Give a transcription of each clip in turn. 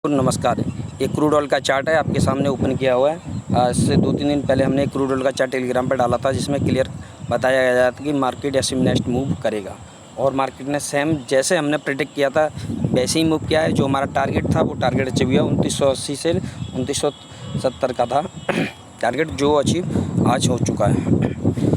नमस्कार। ये crude oil का चार्ट है, आपके सामने ओपन किया हुआ है। आज से 2-3 दिन पहले हमने क्रूड ऑयल का चार्ट टेलीग्राम पर डाला था, जिसमें क्लियर बताया गया था कि मार्केट ऐसे नेक्स्ट मूव करेगा। और मार्केट ने सेम जैसे हमने प्रेडिक्ट किया था वैसे ही मूव किया है। जो हमारा टारगेट था वो टारगेट अचीव हुआ। 2980 से 2970 का था टारगेट, जो अचीव आज हो चुका है।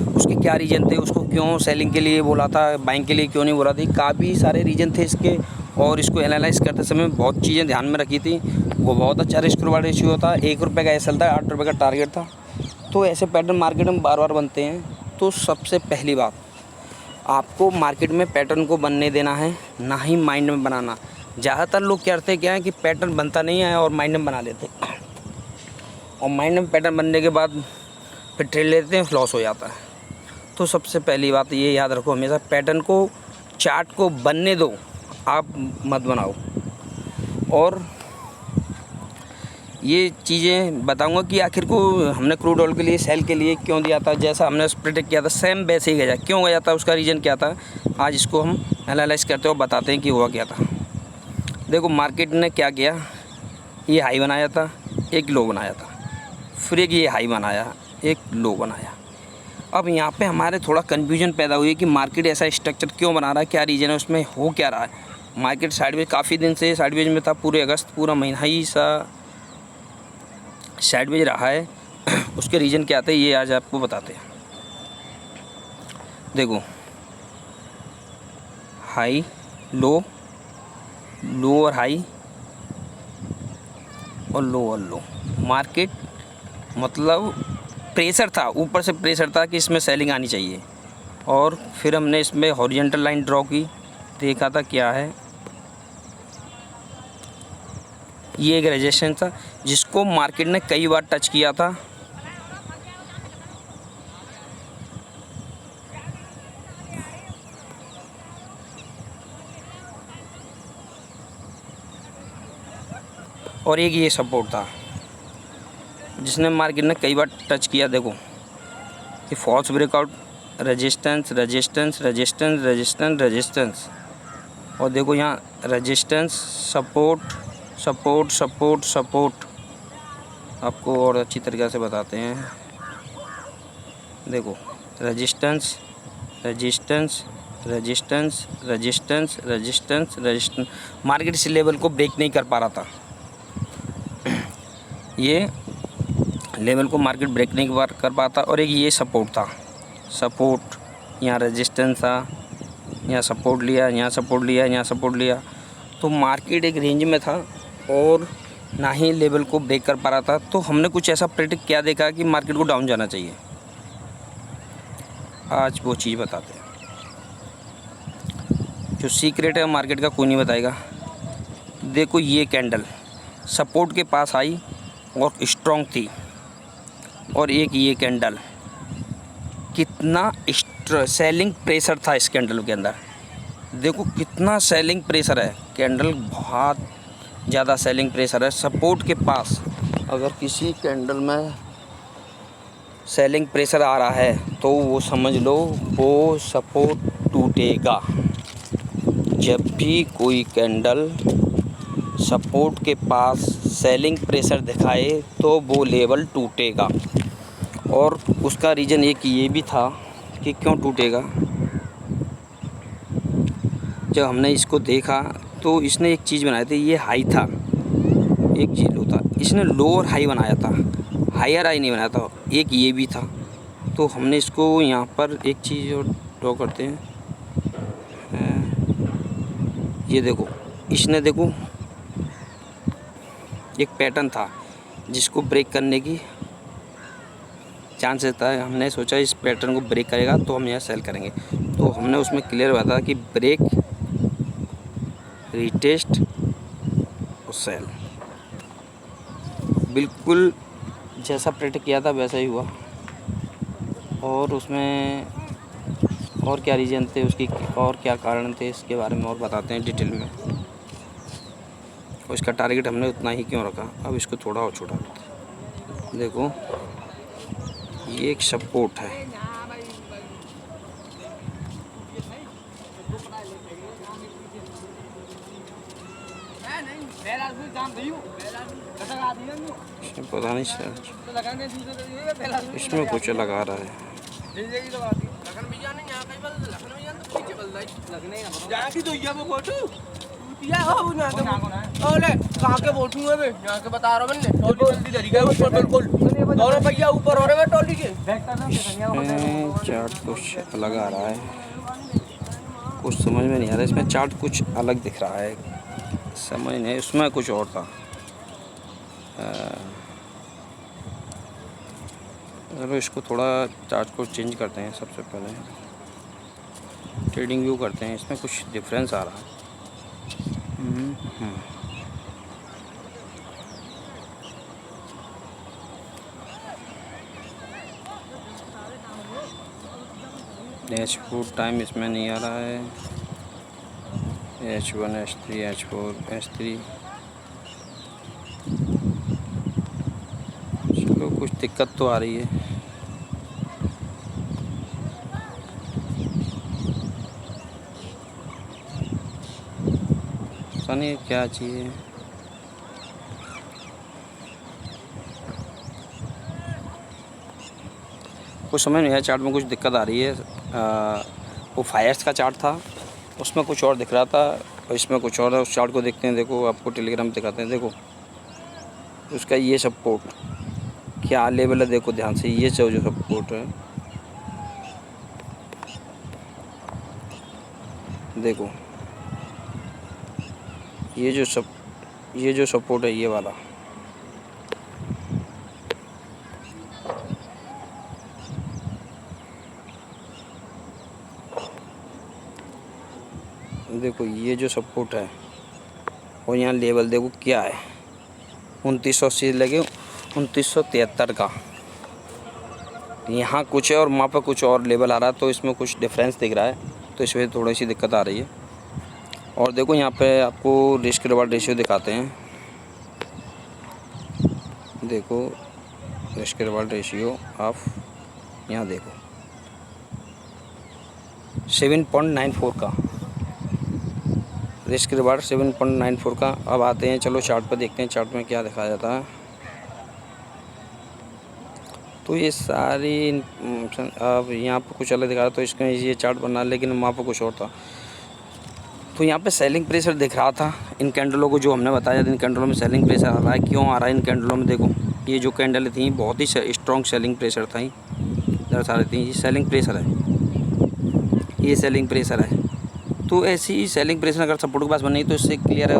उसके क्या रीज़न थे, उसको क्यों सेलिंग के लिए बोला था, बाइंग के लिए क्यों नहीं बोला था, काफ़ी सारे रीज़न थे इसके। और इसको एनालाइज़ करते समय बहुत चीज़ें ध्यान में रखी थी। वो बहुत अच्छा रिस्क रिवार्ड रेशियो था। 1 रुपये का एसएल था, 8 रुपये का टारगेट था। तो ऐसे पैटर्न मार्केट में बार बार बनते हैं। तो सबसे पहली बात, आपको मार्केट में पैटर्न को बनने देना है, ना ही माइंड में बनाना। ज़्यादातर लोग करते क्या है कि पैटर्न बनता नहीं है और माइंड में बना लेते हैं, और माइंड में पैटर्न बनने के बाद फिर ट्रेड लेते हैं, लॉस हो जाता है। तो सबसे पहली बात ये याद रखो, हमेशा पैटर्न को, चार्ट को बनने दो, आप मत बनाओ। और ये चीज़ें बताऊंगा कि आखिर को हमने क्रूड ऑयल के लिए सेल के लिए क्यों दिया था। जैसा हमने प्रेडिक्ट किया था सेम वैसे ही गया। क्यों गया था, उसका रीज़न क्या था, आज इसको हम एनालाइज करते हुए बताते हैं कि हुआ क्या था। देखो मार्केट ने क्या किया, ये हाई बनाया था, एक लो बनाया था, फिर एक ये हाई बनाया, एक लो बनाया। अब यहाँ पे हमारे थोड़ा कन्फ्यूजन पैदा हुई कि मार्केट ऐसा स्ट्रक्चर क्यों बना रहा है, क्या रीज़न है, उसमें हो क्या रहा है। मार्केट साइडवेज काफ़ी दिन से साइडवेज में था, पूरे अगस्त पूरा महीना ही सा साइडवेज रहा है। उसके रीज़न क्या थे ये आज आपको बताते हैं। देखो हाई लो, लो और हाई, और लो और लो। मार्केट मतलब प्रेशर था, ऊपर से प्रेशर था कि इसमें सेलिंग आनी चाहिए। और फिर हमने इसमें हॉरिजॉन्टल लाइन ड्रॉ की, देखा था क्या है, ये एक रेजिस्टेंस था जिसको मार्केट ने कई बार टच किया था। और एक ये सपोर्ट था जिसने मार्केट ने कई बार टच किया। देखो ये false breakout, resistance resistance resistance resistance resistance, और देखो यहाँ resistance, support support support support. आपको और अच्छी तरीक़े से बताते हैं। देखो resistance resistance resistance resistance resistance resistance. Market इस लेवल को ब्रेक नहीं कर पा रहा था। ये लेवल को मार्केट ब्रेक नहीं कर पाता। और एक ये सपोर्ट था, सपोर्ट, यहाँ रेजिस्टेंस था, यहाँ सपोर्ट लिया, यहाँ सपोर्ट लिया, यहाँ सपोर्ट लिया। तो मार्केट एक रेंज में था और ना ही लेवल को ब्रेक कर पा रहा था। तो हमने कुछ ऐसा प्रेडिक्ट क्या देखा कि मार्केट को डाउन जाना चाहिए। आज वो चीज़ बताते हैं, जो सीक्रेट है मार्केट का कोई नहीं बताएगा। देखो ये कैंडल सपोर्ट के पास आई और स्ट्रॉन्ग थी, और एक ये कैंडल, कितना सेलिंग प्रेशर था इस कैंडल के अंदर। देखो कितना सेलिंग प्रेशर है, कैंडल बहुत ज़्यादा सेलिंग प्रेशर है सपोर्ट के पास। अगर किसी कैंडल में सेलिंग प्रेशर आ रहा है तो वो समझ लो वो सपोर्ट टूटेगा। जब भी कोई कैंडल सपोर्ट के पास सेलिंग प्रेशर दिखाए तो वो लेवल टूटेगा। और उसका रीज़न एक ये भी था कि क्यों टूटेगा। जब हमने इसको देखा तो इसने एक चीज़ बनाई थी, ये हाई था, एक ये लो था, इसने लो और हाई बनाया था, हायर हाई नहीं बनाया था। एक ये भी था। तो हमने इसको यहाँ पर एक चीज़ और ड्रॉ करते हैं। ये देखो इसने, देखो एक पैटर्न था जिसको ब्रेक करने की चांसेस था। हमने सोचा इस पैटर्न को ब्रेक करेगा तो हम यहाँ सेल करेंगे। तो हमने उसमें क्लियर बताया कि ब्रेक, रीटेस्ट और सेल। बिल्कुल जैसा प्रेडिक्ट किया था वैसा ही हुआ। और उसमें और क्या रीज़न थे उसकी, और क्या कारण थे, इसके बारे में और बताते हैं डिटेल में। और इसका टारगेट हमने उतना ही क्यों रखा। अब इसको थोड़ा और छोटा करते हैं। देखो ये एक सपोर्ट है, पता नहीं सर, इसमें कुछ लगा रहा है। इसमें चार्ट कुछ अलग आ रहा है, कुछ समझ में नहीं आ रहा। इसमें चार्ट कुछ अलग दिख रहा है, समझ नहीं, उसमें कुछ और था। चलो इसको थोड़ा चार्ट को चेंज करते हैं। सबसे पहले ट्रेडिंग व्यू करते हैं, इसमें कुछ डिफरेंस आ रहा है। H4 टाइम इसमें नहीं आ रहा है। H1 H3 H4 H3, चलो कुछ दिक्कत तो आ रही है। पता नहीं क्या चाहिए। कुछ समझ नहीं आया, चार्ट में कुछ दिक्कत आ रही है। वो फायर्स का चार्ट था, उसमें कुछ और दिख रहा था और इसमें कुछ और है। उस चार्ट को देखते हैं, देखो आपको टेलीग्राम दिखाते हैं। देखो उसका ये सपोर्ट क्या लेवल है, देखो ध्यान से, ये जो सपोर्ट है, देखो ये जो सपोर्ट है, ये वाला, देखो ये जो सपोर्ट है और यहाँ लेवल देखो क्या है, 2980 लगे 2973 का। यहाँ कुछ है और वहाँ पर कुछ और लेवल आ रहा है, तो इसमें कुछ डिफरेंस दिख रहा है, तो इस वजह से थोड़ी सी दिक्कत आ रही है। और देखो यहाँ पे आपको रिस्क रिवार्ड रेशियो दिखाते हैं। देखो रिस्क रिवार्ड रेशियो ऑफ, यहाँ देखो 7.94 का रिस्क रिवार्ड, 7.94 का। अब आते हैं, चलो चार्ट पर देखते हैं, चार्ट में क्या दिखाया जाता है। तो ये सारी अब यहाँ पर कुछ अलग दिखा रहा, तो इसका ये चार्ट बना, लेकिन वहाँ पर कुछ और था। तो यहाँ पे सेलिंग प्रेशर दिख रहा था इन कैंडलों को, जो हमने बताया इन कैंडलों में सेलिंग प्रेशर आ रहा है। क्यों आ रहा है इन कैंडलों में, देखो ये जो कैंडल थी बहुत ही स्ट्रॉन्ग सेलिंग प्रेशर था, दर्शा रही थी। ये सेलिंग प्रेशर है, ये सेलिंग प्रेशर है। तो ऐसी सेलिंग प्रेशर अगर सपोर्ट के पास बनी तो इससे क्लियर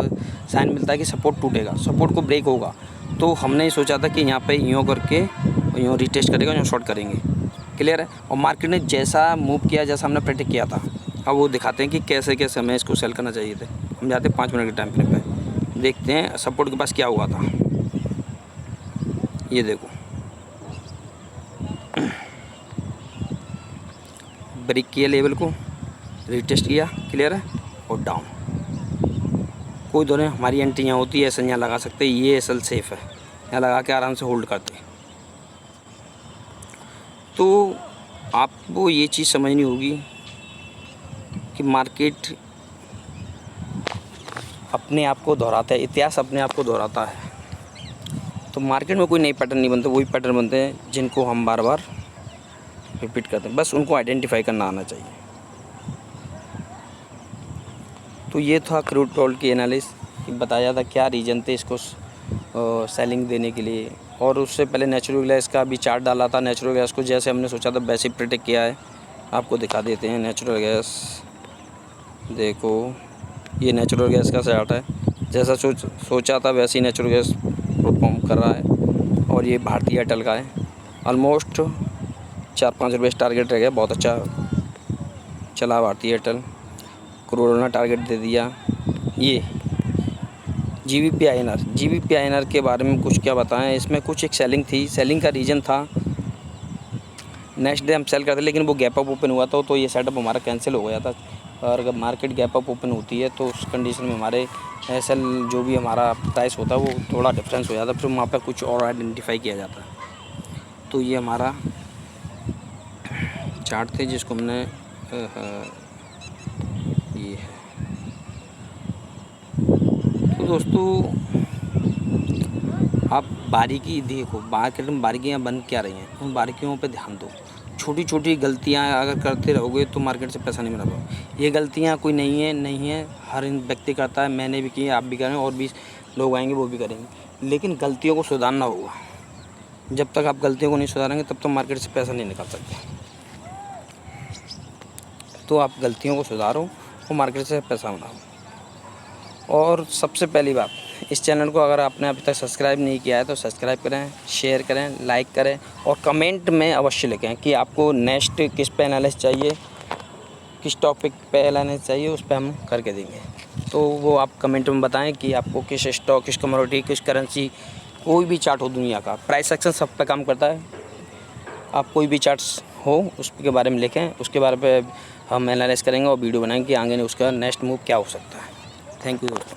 साइन मिलता है कि सपोर्ट टूटेगा, सपोर्ट को ब्रेक होगा। तो हमने सोचा था कि यहाँ पे यूँ करके यूँ रिटेस्ट करेगा, यूँ शॉर्ट करेंगे, क्लियर है। और मार्केट ने जैसा मूव किया, जैसा हमने प्रेडिक्ट किया था, अब वो दिखाते हैं कि कैसे कैसे हमें इसको सेल करना चाहिए थे। हम जाते हैं 5 मिनट के टाइम फ्रेम पे, देखते हैं सपोर्ट के पास क्या हुआ था। ये देखो ब्रेक किया, लेवल को रिटेस्ट किया, क्लियर है, और डाउन। कोई दोनों हमारी एंट्री यहाँ होती है, ऐसा यहाँ लगा सकते हैं, ये असल सेफ़ है, यहाँ लगा के आराम से होल्ड करते हैं। तो आपको ये चीज़ समझनी होगी कि मार्केट अपने आप को दोहराता है, इतिहास अपने आप को दोहराता है। तो मार्केट में कोई नए पैटर्न नहीं बनते, वही पैटर्न बनते हैं जिनको हम बार बार रिपीट करते हैं, बस उनको आइडेंटिफाई करना आना चाहिए। तो ये था क्रूड ऑयल की एनालिसिस, बताया था क्या रीज़न थे इसको सेलिंग देने के लिए। और उससे पहले नेचुरल गैस का भी चार्ट डाला था। नेचुरल गैस को जैसे हमने सोचा था वैसे प्रेडिक्ट किया है, आपको दिखा देते हैं। नेचुरल गैस देखो, ये नेचुरल गैस का चार्ट है, जैसा सोचा था वैसे ही नेचुरल गैस परफॉर्म कर रहा है। और ये भारतीय एयरटेल का है, ऑलमोस्ट 4-5 रुपये टारगेट रह गया, बहुत अच्छा चला भारतीय एयरटेल। क्रूड ऑयल ने टारगेट दे दिया। ये GBP INR के बारे में कुछ क्या बताएं, इसमें कुछ एक सेलिंग थी, सेलिंग का रीज़न था नेक्स्ट डे हम सेल करते, लेकिन वो गैप अप ओपन हुआ था, तो ये सेटअप हमारा कैंसिल हो गया था। और अगर मार्केट गैप अप ओपन होती है तो उस कंडीशन में हमारे एसएल जो भी हमारा प्राइस होता है वो थोड़ा डिफरेंस हो जाता है, फिर वहाँ पर कुछ और आइडेंटिफाई किया जाता है। तो ये हमारा चार्ट थे जिसको हमने ये है। तो तो दोस्तों आप बारीकी देखो, मार्केट में बारीकियाँ बन क्या रही हैं, उन बारीकियों पे ध्यान दो। छोटी छोटी गलतियाँ अगर करते रहोगे तो मार्केट से पैसा नहीं बना पाओगे। ये गलतियाँ कोई नहीं है, हर व्यक्ति करता है, मैंने भी की है, आप भी करें, और भी लोग आएंगे वो भी करेंगे, लेकिन गलतियों को सुधारना होगा। जब तक आप गलतियों को नहीं सुधारेंगे तब तक मार्केट से पैसा नहीं निकाल सकते। तो आप गलतियों को सुधारो और मार्केट से पैसा बनाओ। और सबसे पहली बात, इस चैनल को अगर आपने अभी तक सब्सक्राइब नहीं किया है तो सब्सक्राइब करें, शेयर करें, लाइक करें, और कमेंट में अवश्य लिखें कि आपको नेक्स्ट किस पे एनालिसिस चाहिए, किस टॉपिक पे एनालिसिस चाहिए, उस पे हम करके देंगे। तो वो आप कमेंट में बताएं कि आपको किस स्टॉक, किस कमोडिटी, किस करेंसी, कोई भी चार्ट हो दुनिया का, प्राइस एक्शन सब पे काम करता है। आप कोई भी चार्ट्स हो उसके बारे में लिखें, उसके बारे में हम एनालाइज करेंगे और वीडियो बनाएंगे कि आगे उसका नेक्स्ट मूव क्या हो सकता है। थैंक यू दोस्तों।